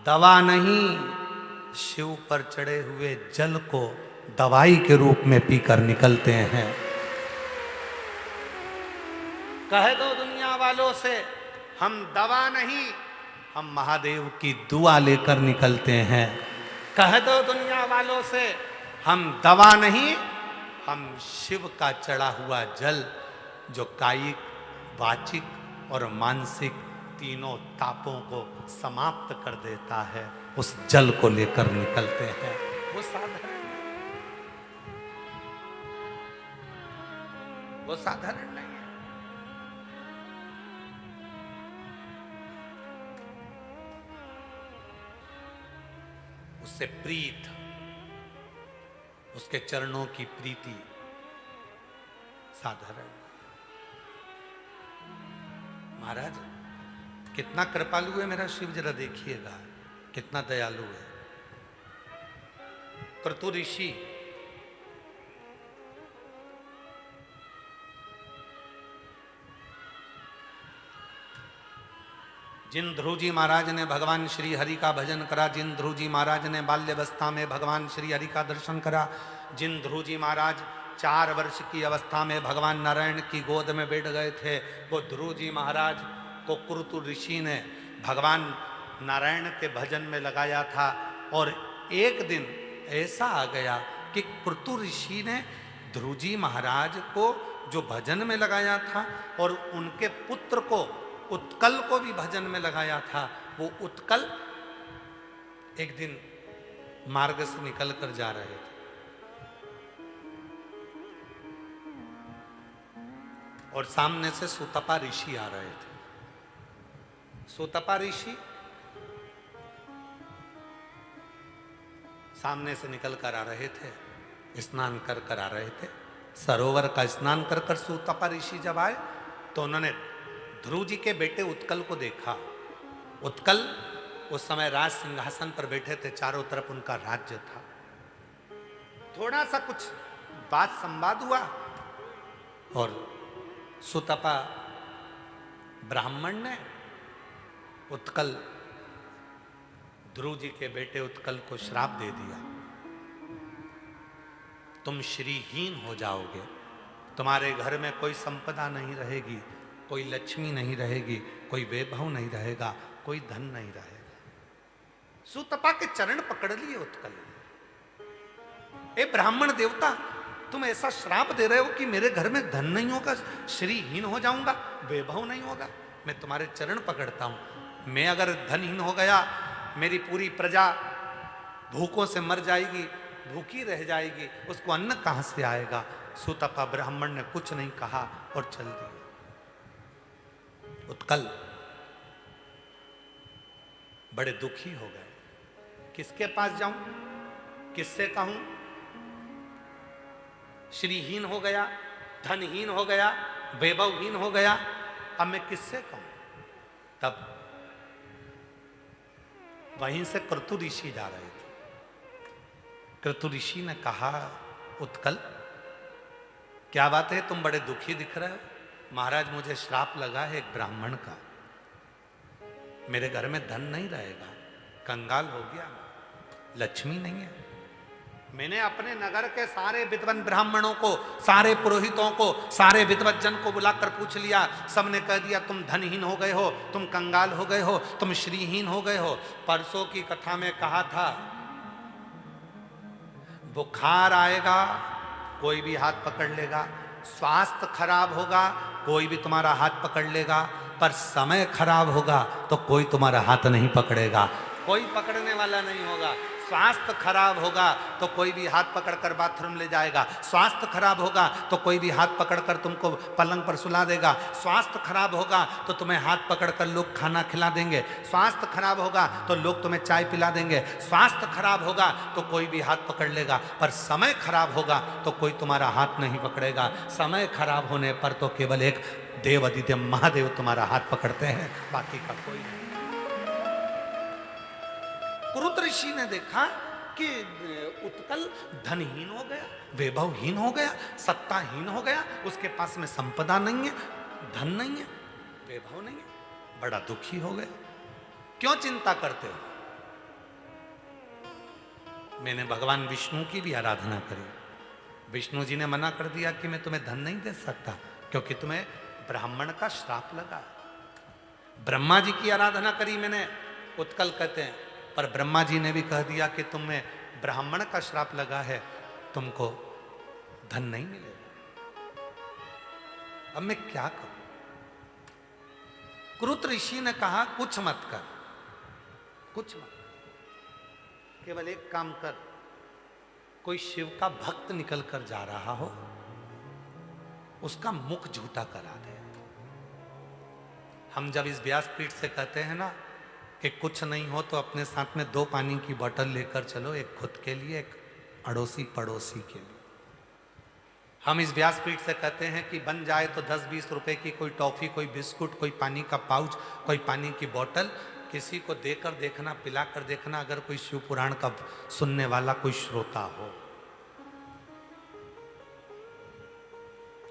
दवा नहीं, शिव पर चढ़े हुए जल को दवाई के रूप में पीकर निकलते हैं। कह दो दुनिया वालों से हम दवा नहीं, हम महादेव की दुआ लेकर निकलते हैं। कह दो दुनिया वालों से हम दवा नहीं, हम शिव का चढ़ा हुआ जल जो कायिक, वाचिक और मानसिक तीनों तापों को समाप्त कर देता है, उस जल को लेकर निकलते हैं। वो साधारण, वो साधारण नहीं है। उससे प्रीत, उसके चरणों की प्रीति साधारण। महाराज कितना कृपालु है मेरा शिव, जरा देखिएगा कितना दयालु है। क्रतु ऋषि जिन ध्रुव जी महाराज ने भगवान श्री हरि का भजन करा, जिन ध्रुव जी महाराज ने बाल्यावस्था में भगवान श्री हरि का दर्शन करा, जिन ध्रुव जी महाराज 4 वर्ष की अवस्था में भगवान नारायण की गोद में बैठ गए थे, वो ध्रुव जी महाराज को क्रतु ऋषि ने भगवान नारायण के भजन में लगाया था। और एक दिन ऐसा आ गया कि क्रतु ऋषि ने ध्रुव जी महाराज को जो भजन में लगाया था और उनके पुत्र को उत्कल को भी भजन में लगाया था। वो उत्कल एक दिन मार्ग से निकल कर जा रहे थे और सामने से सुतपा ऋषि आ रहे थे। सुतपा ऋषि सामने से निकल कर आ रहे थे, स्नान कर कर आ रहे थे। सरोवर का स्नान कर कर सुतपा ऋषि जब आए तो उन्होंने ध्रुव जी के बेटे उत्कल को देखा। उत्कल उस समय राज सिंहासन पर बैठे थे, चारों तरफ उनका राज्य था। थोड़ा सा कुछ बात संवाद हुआ और सुतपा ब्राह्मण ने उत्कल, ध्रुव जी के बेटे उत्कल को श्राप दे दिया, तुम श्रीहीन हो जाओगे, तुम्हारे घर में कोई संपदा नहीं रहेगी, कोई लक्ष्मी नहीं रहेगी, कोई वैभव नहीं रहेगा, कोई धन नहीं रहेगा। सुतपा के चरण पकड़ लिए उत्कल ने, ए ब्राह्मण देवता, तुम ऐसा श्राप दे रहे हो कि मेरे घर में धन नहीं होगा, श्रीहीन हो जाऊंगा, वैभव नहीं होगा। मैं तुम्हारे चरण पकड़ता हूं। मैं अगर धनहीन हो गया, मेरी पूरी प्रजा भूखों से मर जाएगी, भूखी रह जाएगी, उसको अन्न कहां से आएगा। सुतपा ब्राह्मण ने कुछ नहीं कहा और चल दिया। उत्कल बड़े दुखी हो गए, किसके पास जाऊं, किससे कहूं, श्रीहीन हो गया, धनहीन हो गया, वैभवहीन हो गया, अब मैं किससे कहूं। तब वहीं से क्रतु ऋषि जा रहे थे। क्रतु ऋषि ने कहा, उत्कल क्या बात है, तुम बड़े दुखी दिख रहे हो। महाराज मुझे श्राप लगा है एक ब्राह्मण का, मेरे घर में धन नहीं रहेगा, कंगाल हो गया, लक्ष्मी नहीं है। मैंने अपने नगर के सारे विद्वान ब्राह्मणों को, सारे पुरोहितों को, सारे विद्वत जन को बुलाकर पूछ लिया, सबने कह दिया तुम धनहीन हो गए हो, तुम कंगाल हो गए हो, तुम श्रीहीन हो गए हो। परसों की कथा में कहा था, बुखार आएगा कोई भी हाथ पकड़ लेगा, स्वास्थ्य खराब होगा कोई भी तुम्हारा हाथ पकड़ लेगा, पर समय खराब होगा तो कोई तुम्हारा हाथ नहीं पकड़ेगा, कोई पकड़ने वाला नहीं होगा। स्वास्थ्य खराब होगा तो कोई भी हाथ पकड़कर बाथरूम ले जाएगा, स्वास्थ्य खराब होगा तो कोई भी हाथ पकड़कर तुमको पलंग पर सुला देगा, स्वास्थ्य खराब होगा तो तुम्हें हाथ पकड़कर लोग खाना खिला देंगे, स्वास्थ्य खराब होगा तो लोग तुम्हें चाय पिला देंगे, स्वास्थ्य खराब होगा तो कोई भी हाथ पकड़ लेगा, पर समय खराब होगा तो कोई तुम्हारा हाथ नहीं पकड़ेगा। समय खराब होने पर तो केवल एक देव अधिदेव महादेव तुम्हारा हाथ पकड़ते हैं, बाकी का कोई नहीं। क्रतु ऋषि ने देखा कि उत्कल धनहीन हो गया, वैभवहीन हो गया, सत्ताहीन हो गया, उसके पास में संपदा नहीं है, धन नहीं है, वैभव नहीं है, बड़ा दुखी हो गया। क्यों चिंता करते हो, मैंने भगवान विष्णु की भी आराधना करी। विष्णु जी ने मना कर दिया कि मैं तुम्हें धन नहीं दे सकता क्योंकि तुम्हें ब्राह्मण का श्राप लगा। ब्रह्मा जी की आराधना करी मैंने, उत्कल कहते हैं, पर ब्रह्मा जी ने भी कह दिया कि तुम्हें ब्राह्मण का श्राप लगा है, तुमको धन नहीं मिलेगा। अब मैं क्या करूं? क्रुत ऋषि ने कहा कुछ मत कर, कुछ मत कर, केवल एक काम कर, कोई शिव का भक्त निकल कर जा रहा हो उसका मुख झूठा करा दे। हम जब इस व्यासपीठ से कहते हैं ना कि कुछ नहीं हो तो अपने साथ में 2 पानी की बोतल लेकर चलो, एक खुद के लिए, एक अड़ोसी पड़ोसी के लिए। हम इस व्यासपीठ से कहते हैं कि बन जाए तो 10-20 रुपए की कोई टॉफी, कोई बिस्कुट, कोई पानी का पाउच, कोई पानी की बोतल किसी को देकर देखना, पिलाकर देखना, अगर कोई शिव पुराण का सुनने वाला कोई श्रोता हो,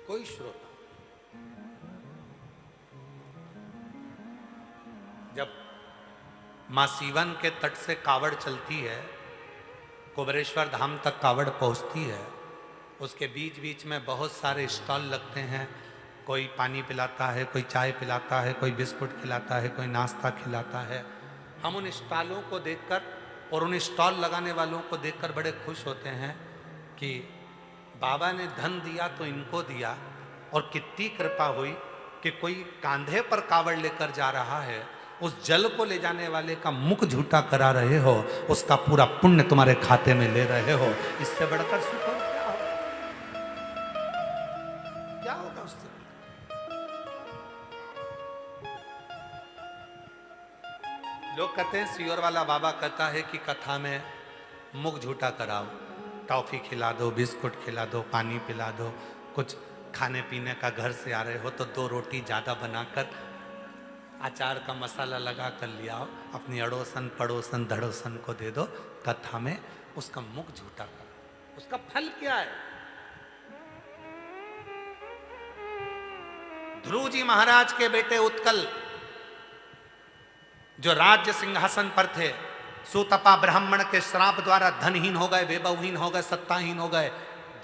कोई श्रोता। जब मां सीवन के तट से कावड़ चलती है, कुबेरेश्वर धाम तक कावड़ पहुंचती है, उसके बीच बीच में बहुत सारे स्टॉल लगते हैं। कोई पानी पिलाता है, कोई चाय पिलाता है, कोई बिस्कुट खिलाता है, कोई नाश्ता खिलाता है। हम उन स्टॉलों को देखकर और उन स्टॉल लगाने वालों को देखकर बड़े खुश होते हैं कि बाबा ने धन दिया तो इनको दिया, और कितनी कृपा हुई कि कोई कांधे पर कावड़ लेकर जा रहा है, उस जल को ले जाने वाले का मुख झूठा करा रहे हो, उसका पूरा पुण्य तुम्हारे खाते में ले रहे हो। इससे बढ़कर सुख और क्या होगा? क्या होगा उससे? लोग कहते हैं, सियोर वाला बाबा कहता है कि कथा में मुख झूठा कराओ, टॉफी खिला दो, बिस्कुट खिला दो, पानी पिला दो, कुछ खाने पीने का घर से आ रहे हो तो 2 रोटी ज्यादा बनाकर अचार का मसाला लगा कर ले आओ, अपनी अड़ोसन पड़ोसन धड़ोसन को दे दो, कथा में उसका मुख झूठा करो। उसका फल क्या है? ध्रुव जी महाराज के बेटे उत्कल जो राज्य सिंहासन पर थे, सुतपा ब्राह्मण के श्राप द्वारा धनहीन हो गए, वैभवहीन हो गए, सत्ताहीन हो गए,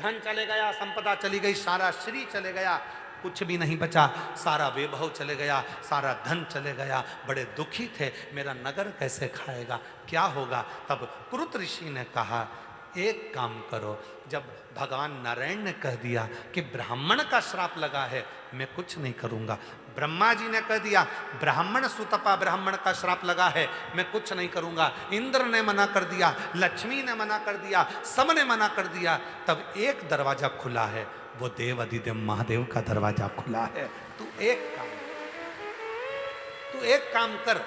धन चले गया, संपदा चली गई, सारा श्री चले गया, कुछ भी नहीं बचा, सारा वैभव चले गया, सारा धन चले गया, बड़े दुखी थे, मेरा नगर कैसे खाएगा, क्या होगा? तब क्रुत ऋषि ने कहा एक काम करो, जब भगवान नारायण ने कह दिया कि ब्राह्मण का श्राप लगा है, मैं कुछ नहीं करूंगा। ब्रह्मा जी ने कह दिया ब्राह्मण सुतपा ब्राह्मण का श्राप लगा है, मैं कुछ नहीं करूंगा। इंद्र ने मना कर दिया, लक्ष्मी ने मना कर दिया, सबने मना कर दिया। तब एक दरवाजा खुला है, वो देव अधिदेव महादेव का दरवाजा खुला है। तू एक काम कर,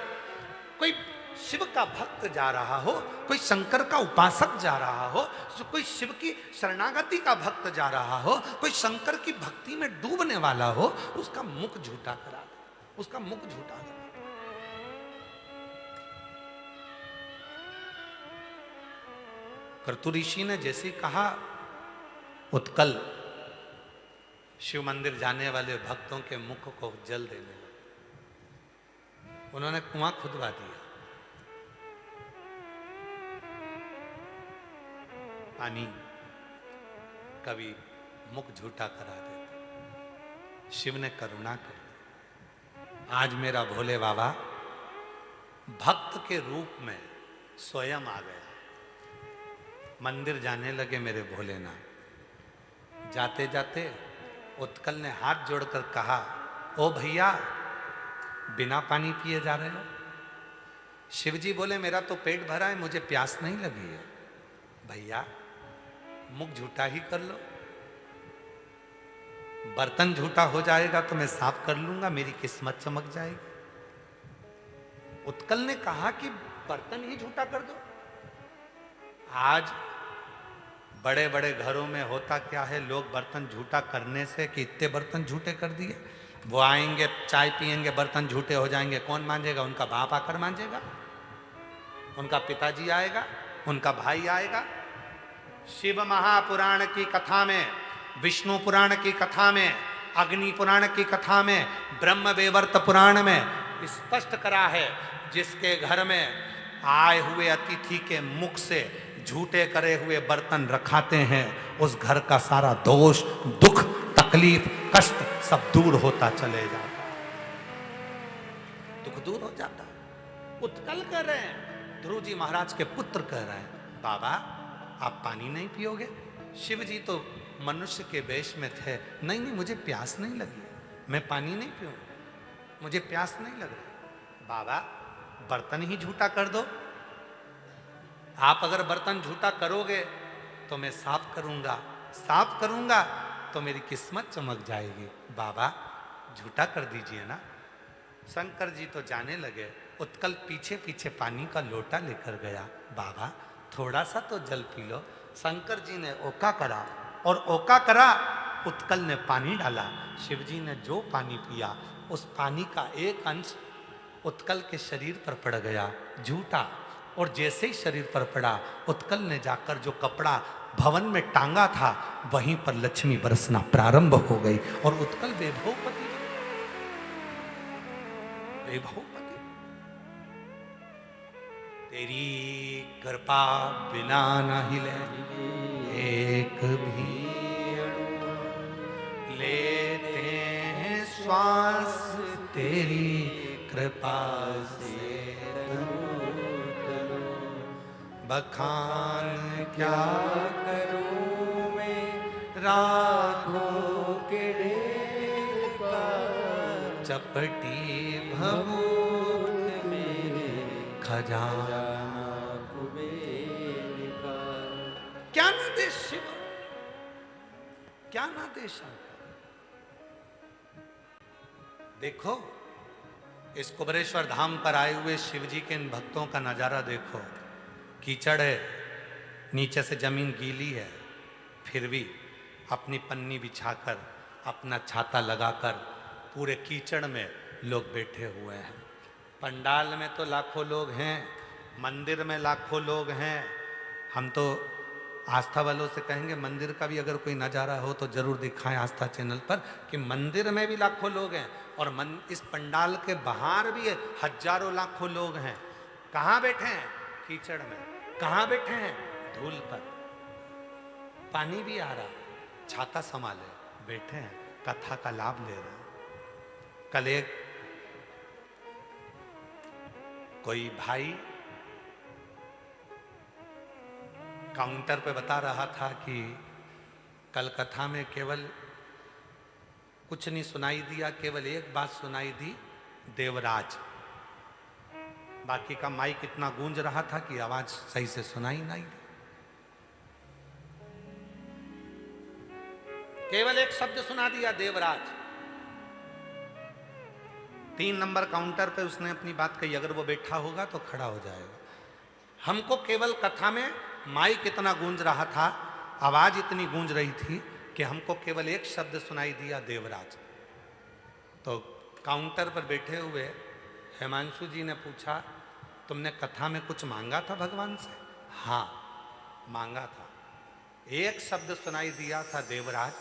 कोई शिव का भक्त जा रहा हो, कोई शंकर का उपासक जा रहा हो, कोई शिव की शरणागति का भक्त जा रहा हो, कोई शंकर की भक्ति में डूबने वाला हो, उसका मुख झूठा करा दे, उसका मुख झूठा करा दे। कर्तु ऋषि ने जैसे कहा, उत्कल शिव मंदिर जाने वाले भक्तों के मुख को जल देने लगे। उन्होंने कुआं खुदवा दिया, पानी कभी मुख झूठा करा देते। शिव ने करुणा कर दी। आज मेरा भोले बाबा भक्त के रूप में स्वयं आ गया। मंदिर जाने लगे मेरे भोलेनाथ। जाते जाते उत्कल ने हाथ जोड़कर कहा, ओ भैया बिना पानी पिए जा रहे हो? शिव जी बोले मेरा तो पेट भरा है, मुझे प्यास नहीं लगी है। भैया मुख झूठा ही कर लो, बर्तन झूठा हो जाएगा तो मैं साफ कर लूंगा, मेरी किस्मत चमक जाएगी। उत्कल ने कहा कि बर्तन ही झूठा कर दो। आज बड़े बड़े घरों में होता क्या है, लोग बर्तन झूठा करने से कि इतने बर्तन झूठे कर दिए, वो आएंगे चाय पिएंगे, बर्तन झूठे हो जाएंगे, कौन मांझेगा? उनका बाप आकर मांझेगा, उनका पिताजी आएगा, उनका भाई आएगा। शिव महापुराण की कथा में, विष्णु पुराण की कथा में, अग्नि पुराण की कथा में, ब्रह्म वैवर्त पुराण में स्पष्ट करा है, जिसके घर में आए हुए अतिथि के मुख से झूठे करे हुए बर्तन रखाते हैं, उस घर का सारा दोष, दुख, तकलीफ, कष्ट सब दूर होता चले जाता, दुख दूर हो जाता। उत्कल कह रहे हैं, ध्रुव जी महाराज के पुत्र कह रहे हैं, बाबा आप पानी नहीं पियोगे? शिव जी तो मनुष्य के वेश में थे, नहीं नहीं मुझे प्यास नहीं लगी, मैं पानी नहीं पीऊंगा, मुझे प्यास नहीं लग रही। बाबा बर्तन ही झूठा कर दो, आप अगर बर्तन झूठा करोगे तो मैं साफ करूंगा, साफ करूंगा तो मेरी किस्मत चमक जाएगी। बाबा झूठा कर दीजिए ना। शंकर जी तो जाने लगे। उत्कल पीछे पीछे पानी का लोटा लेकर गया। बाबा थोड़ा सा तो जल पी लो। शंकर जी ने ओका करा और ओका करा, उत्कल ने पानी डाला। शिव जी ने जो पानी पिया उस पानी का एक अंश उत्कल के शरीर पर पड़ गया झूठा, और जैसे ही शरीर पर पड़ा उत्कल ने जाकर जो कपड़ा भवन में टांगा था वहीं पर लक्ष्मी बरसना प्रारंभ हो गई और उत्कल वैभवपति बन गया। वैभवपति। तेरी कृपा बिना न हिले एक भी लेते हैं श्वास, तेरी कृपा से बखान क्या करूं मैं राखो के ढेर का, चपटी भभूत मेरे खजाना। जाना कुबेर का। क्या ना दे शिव, क्या ना दे शंकर। देखो इस कुबरेश्वर धाम पर आए हुए शिव जी के इन भक्तों का नजारा देखो। कीचड़ है, नीचे से जमीन गीली है, फिर भी अपनी पन्नी बिछाकर, अपना छाता लगाकर पूरे कीचड़ में लोग बैठे हुए हैं। पंडाल में तो लाखों लोग हैं, मंदिर में लाखों लोग हैं। हम तो आस्था वालों से कहेंगे मंदिर का भी अगर कोई नज़ारा हो तो जरूर दिखाएं आस्था चैनल पर कि मंदिर में भी लाखों लोग हैं और इस पंडाल के बाहर भी हजारों लाखों लोग हैं। कहाँ बैठे हैं? कीचड़ में। कहाँ बैठे हैं? धूल पर। पानी भी आ रहा, छाता संभाले बैठे हैं, कथा का लाभ ले रहे हैं। कल एक कोई भाई काउंटर पे बता रहा था कि कल कथा में केवल कुछ नहीं सुनाई दिया, केवल एक बात सुनाई दी, देवराज। बाकी का माइक इतना गूंज रहा था कि आवाज सही से सुनाई नहीं दी। केवल एक शब्द सुना दिया, देवराज। 3 नंबर काउंटर पे उसने अपनी बात कही, अगर वो बैठा होगा तो खड़ा हो जाएगा। हमको केवल कथा में माइक इतना गूंज रहा था, आवाज इतनी गूंज रही थी कि हमको केवल एक शब्द सुनाई दिया, देवराज। तो काउंटर पर बैठे हुए हिमांशु जी ने पूछा, तुमने कथा में कुछ मांगा था भगवान से? हाँ मांगा था। एक शब्द सुनाई दिया था, देवराज।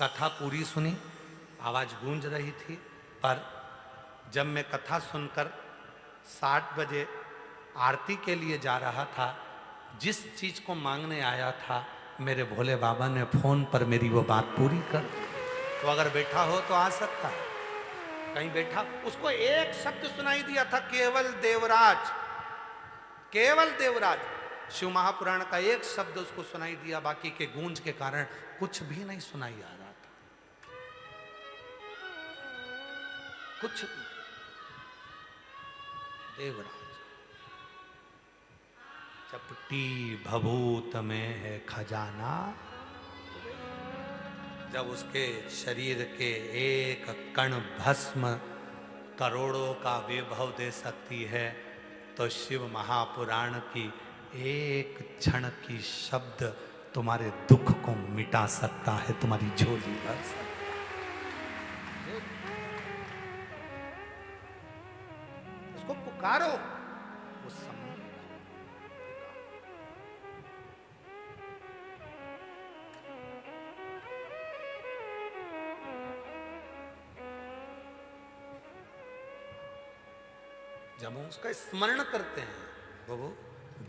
कथा पूरी सुनी, आवाज गूंज रही थी, पर जब मैं कथा सुनकर 7 बजे आरती के लिए जा रहा था, जिस चीज को मांगने आया था मेरे भोले बाबा ने फोन पर मेरी वो बात पूरी कर दी। तो अगर बैठा हो तो आ सकता है, कहीं बैठा, उसको एक शब्द सुनाई दिया था, केवल देवराज, केवल देवराज। शिव महापुराण का एक शब्द उसको सुनाई दिया, बाकी के गूंज के कारण कुछ भी नहीं सुनाई आ रहा था, कुछ भी। देवराज। चपटी भभूत में है खजाना। जब उसके शरीर के एक कण भस्म करोड़ों का वैभव दे सकती है, तो शिव महापुराण की एक क्षण की शब्द तुम्हारे दुख को मिटा सकता है, तुम्हारी झोली भर सकता है। उसको पुकारो, उस समय जब हम उसका स्मरण करते हैं, प्रभु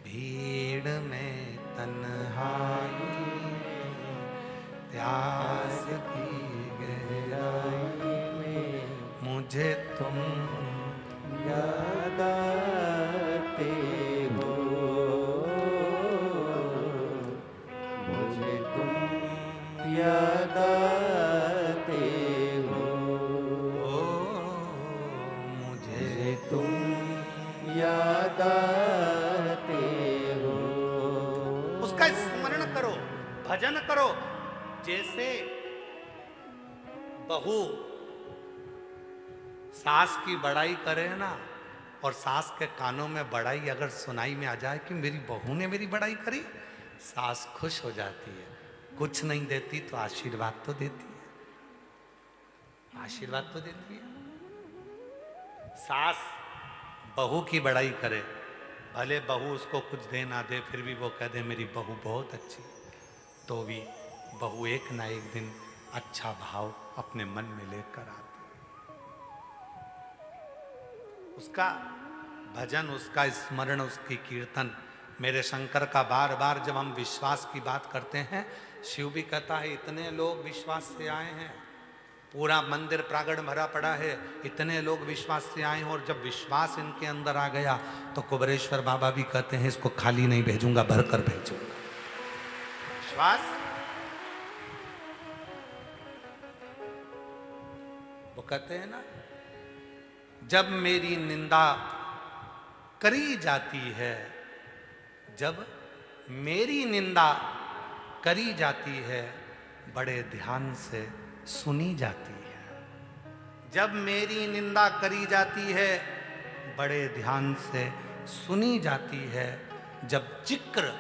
भीड़ में तन्हाई प्यास की गहराई में मुझे तुम याद आते हो, मुझे तुम याद आते हो, मुझे तुम याद आते हो। उसका स्मरण करो, भजन करो। जैसे बहू सास की बड़ाई करे ना, और सास के कानों में बड़ाई अगर सुनाई में आ जाए कि मेरी बहू ने मेरी बड़ाई करी, सास खुश हो जाती है। कुछ नहीं देती तो आशीर्वाद तो देती है, आशीर्वाद तो देती है। सास बहू की बड़ाई करे, भले बहू उसको कुछ दे ना दे, फिर भी वो कह दे मेरी बहू बहुत अच्छी, तो भी बहू एक ना एक दिन अच्छा भाव अपने मन में लेकर आती। उसका भजन, उसका स्मरण, उसकी कीर्तन, मेरे शंकर का बार बार जब हम विश्वास की बात करते हैं, शिव भी कहता है इतने लोग विश्वास से आए हैं, पूरा मंदिर प्रांगण भरा पड़ा है, इतने लोग विश्वास से आए हैं, और जब विश्वास इनके अंदर आ गया तो कुबरेश्वर बाबा भी कहते हैं इसको खाली नहीं भेजूंगा, भरकर भेजूंगा। विश्वास, वो कहते हैं ना, जब मेरी निंदा करी जाती है, जब मेरी निंदा करी जाती है, बड़े ध्यान से सुनी जाती है। जब मेरी निंदा करी जाती है, बड़े ध्यान से सुनी जाती है। जब जिक्र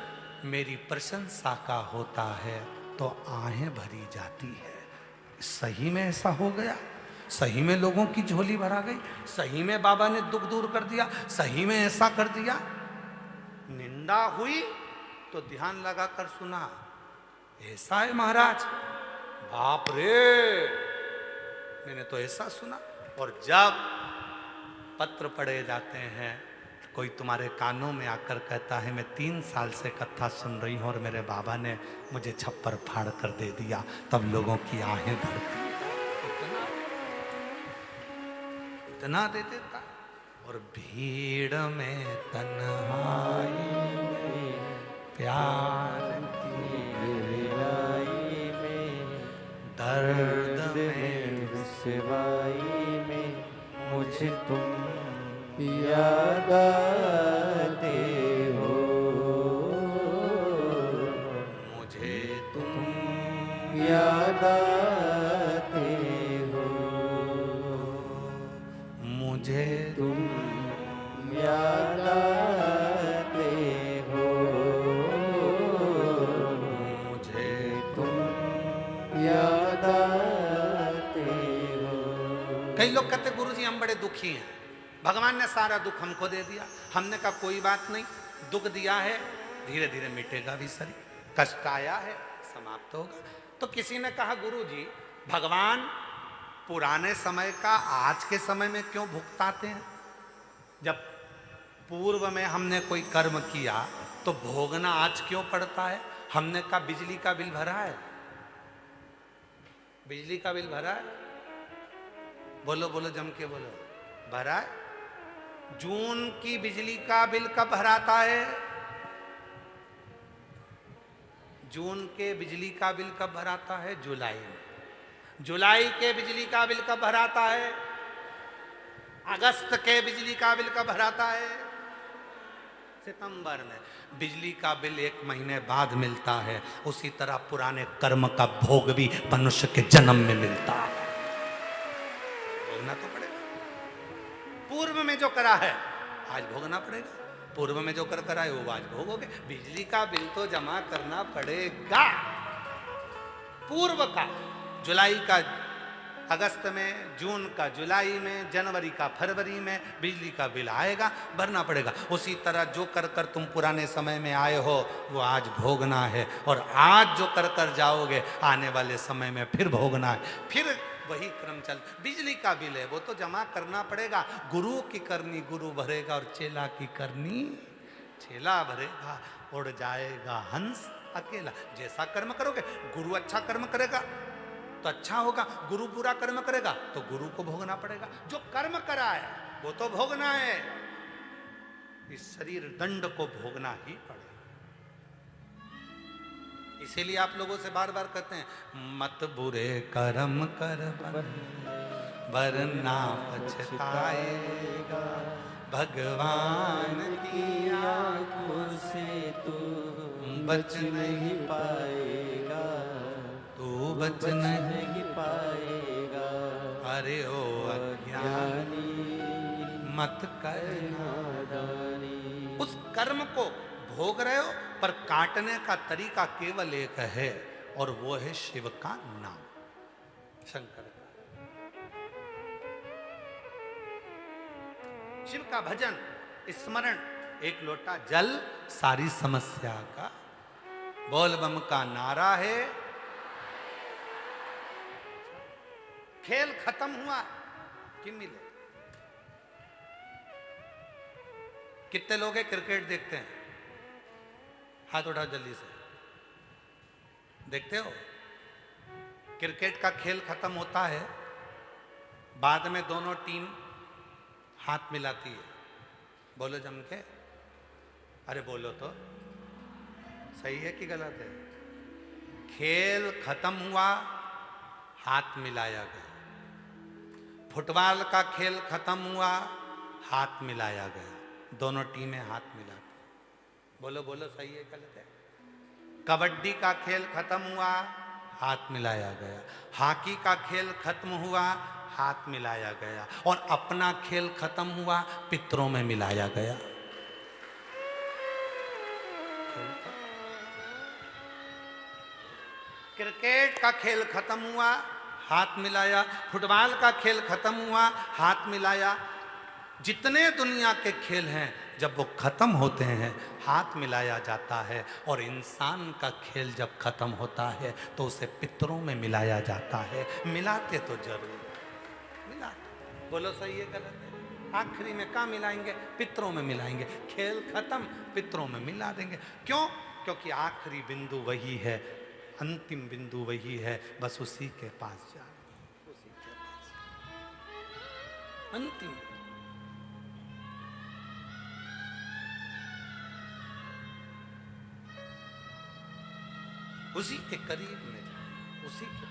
मेरी प्रशंसा का होता है तो आहें भरी जाती है। सही में ऐसा हो गया, सही में लोगों की झोली भरा गई, सही में बाबा ने दुख दूर कर दिया, सही में ऐसा कर दिया। निंदा हुई तो ध्यान लगाकर सुना, ऐसा है महाराज, बाप रे, मैंने तो ऐसा सुना। और जब पत्र पढ़े जाते हैं, कोई तुम्हारे कानों में आकर कहता है मैं 3 साल से कथा सुन रही हूं और मेरे बाबा ने मुझे छप्पर फाड़ कर दे दिया, तब लोगों की आहें भरती है। इतना दे देता। और भीड़ में तन्हाई में प्यार की गहराई में दर्द में रुसवाई में मुझे तुम याद आते हो, मुझे तुम याद आते हो, मुझे तुम याद आते हो, मुझे तुम याद आते हो। कई लोग कहते गुरुजी हम बड़े दुखी हैं, भगवान ने सारा दुख हमको दे दिया। हमने कहा कोई बात नहीं, दुख दिया है धीरे धीरे मिटेगा भी सही, कष्ट आया है समाप्त होगा। तो किसी ने कहा गुरुजी भगवान पुराने समय का आज के समय में क्यों भुगताते हैं? जब पूर्व में हमने कोई कर्म किया तो भोगना आज क्यों पड़ता है? हमने कहा बिजली का बिल भरा है, बिजली का बिल भरा है, बोलो बोलो जम के बोलो, भरा है। जून की बिजली का बिल कब भराता है? जून के बिजली का बिल कब भराता है? जुलाई में। जुलाई के बिजली का बिल कब भराता है? अगस्त के बिजली का बिल कब भराता है? सितंबर में। बिजली का बिल 1 महीने बाद मिलता है। उसी तरह पुराने कर्म का भोग भी मनुष्य के जन्म में मिलता है, भोगना तो पड़ेगा। पूर्व में जो करा है आज भोगना पड़ेगा, पूर्व में जो कर करा है वो आज भोगोगे। बिजली का बिल तो जमा करना पड़ेगा, पूर्व का जुलाई का अगस्त में, जून का जुलाई में, जनवरी का फरवरी में बिजली का बिल आएगा, भरना पड़ेगा। उसी तरह जो कर कर तुम पुराने समय में आए हो वो आज भोगना है, और आज जो कर कर जाओगे आने वाले समय में फिर भोगना है। फिर वही क्रम चल। बिजली का बिल है वो तो जमा करना पड़ेगा। गुरु की करनी गुरु भरेगा और चेला की करनी छेला भरेगा, उड़ जाएगा हंस अकेला। जैसा कर्म करोगे, गुरु अच्छा कर्म करेगा तो अच्छा होगा, गुरु बुरा कर्म करेगा तो गुरु को भोगना पड़ेगा। जो कर्म करा है वो तो भोगना है, इस शरीर दंड को भोगना ही पड़ेगा। इसीलिए आप लोगों से बार बार कहते हैं, मत बुरे कर्म कर वरना पछताएगा, भगवान की आंखों से तू बच नहीं पाएगा, तू बच नहीं नहीं पाएगा। अरे ओ अज्ञानी मत करना। नादानी उस कर्म को भोग रहे हो, पर काटने का तरीका केवल एक है, और वो है शिव का नाम, शंकर का। शिव का भजन, स्मरण, एक लोटा जल सारी समस्या का, बोल बम का नारा है। खेल खत्म हुआ कि मिले? कितने लोग हैं क्रिकेट देखते हैं? हाथ उठाओ जल्दी से। देखते हो? क्रिकेट का खेल खत्म होता है, बाद में दोनों टीम हाथ मिलाती है। बोलो जम के, अरे बोलो तो, सही है कि गलत है? खेल खत्म हुआ, हाथ मिलाया गया। फुटबॉल का खेल खत्म हुआ, हाथ मिलाया गया, दोनों टीमें हाथ मिलाती। बोलो बोलो, सही है गलत है? कबड्डी का खेल खत्म हुआ, हाथ मिलाया गया। हॉकी का खेल खत्म हुआ, हाथ मिलाया गया। और अपना खेल खत्म हुआ, पितरों में मिलाया गया। क्रिकेट का खेल खत्म हुआ, हाथ मिलाया। फुटबॉल का खेल खत्म हुआ, हाथ मिलाया। जितने दुनिया के खेल हैं, जब वो खत्म होते हैं हाथ मिलाया जाता है। और इंसान का खेल जब खत्म होता है तो उसे पितरों में मिलाया जाता है। मिलाते तो जरूर, मिलाते। बोलो सही है गलत है? आखिरी में कहाँ मिलाएंगे? पितरों में मिलाएंगे। खेल खत्म, पितरों में मिला देंगे। क्यों? क्योंकि आखिरी बिंदु वही है, अंतिम बिंदु वही है, बस उसी के पास जाना, उसी के पास अंतिम। उसी के करीब में जाए, उसी के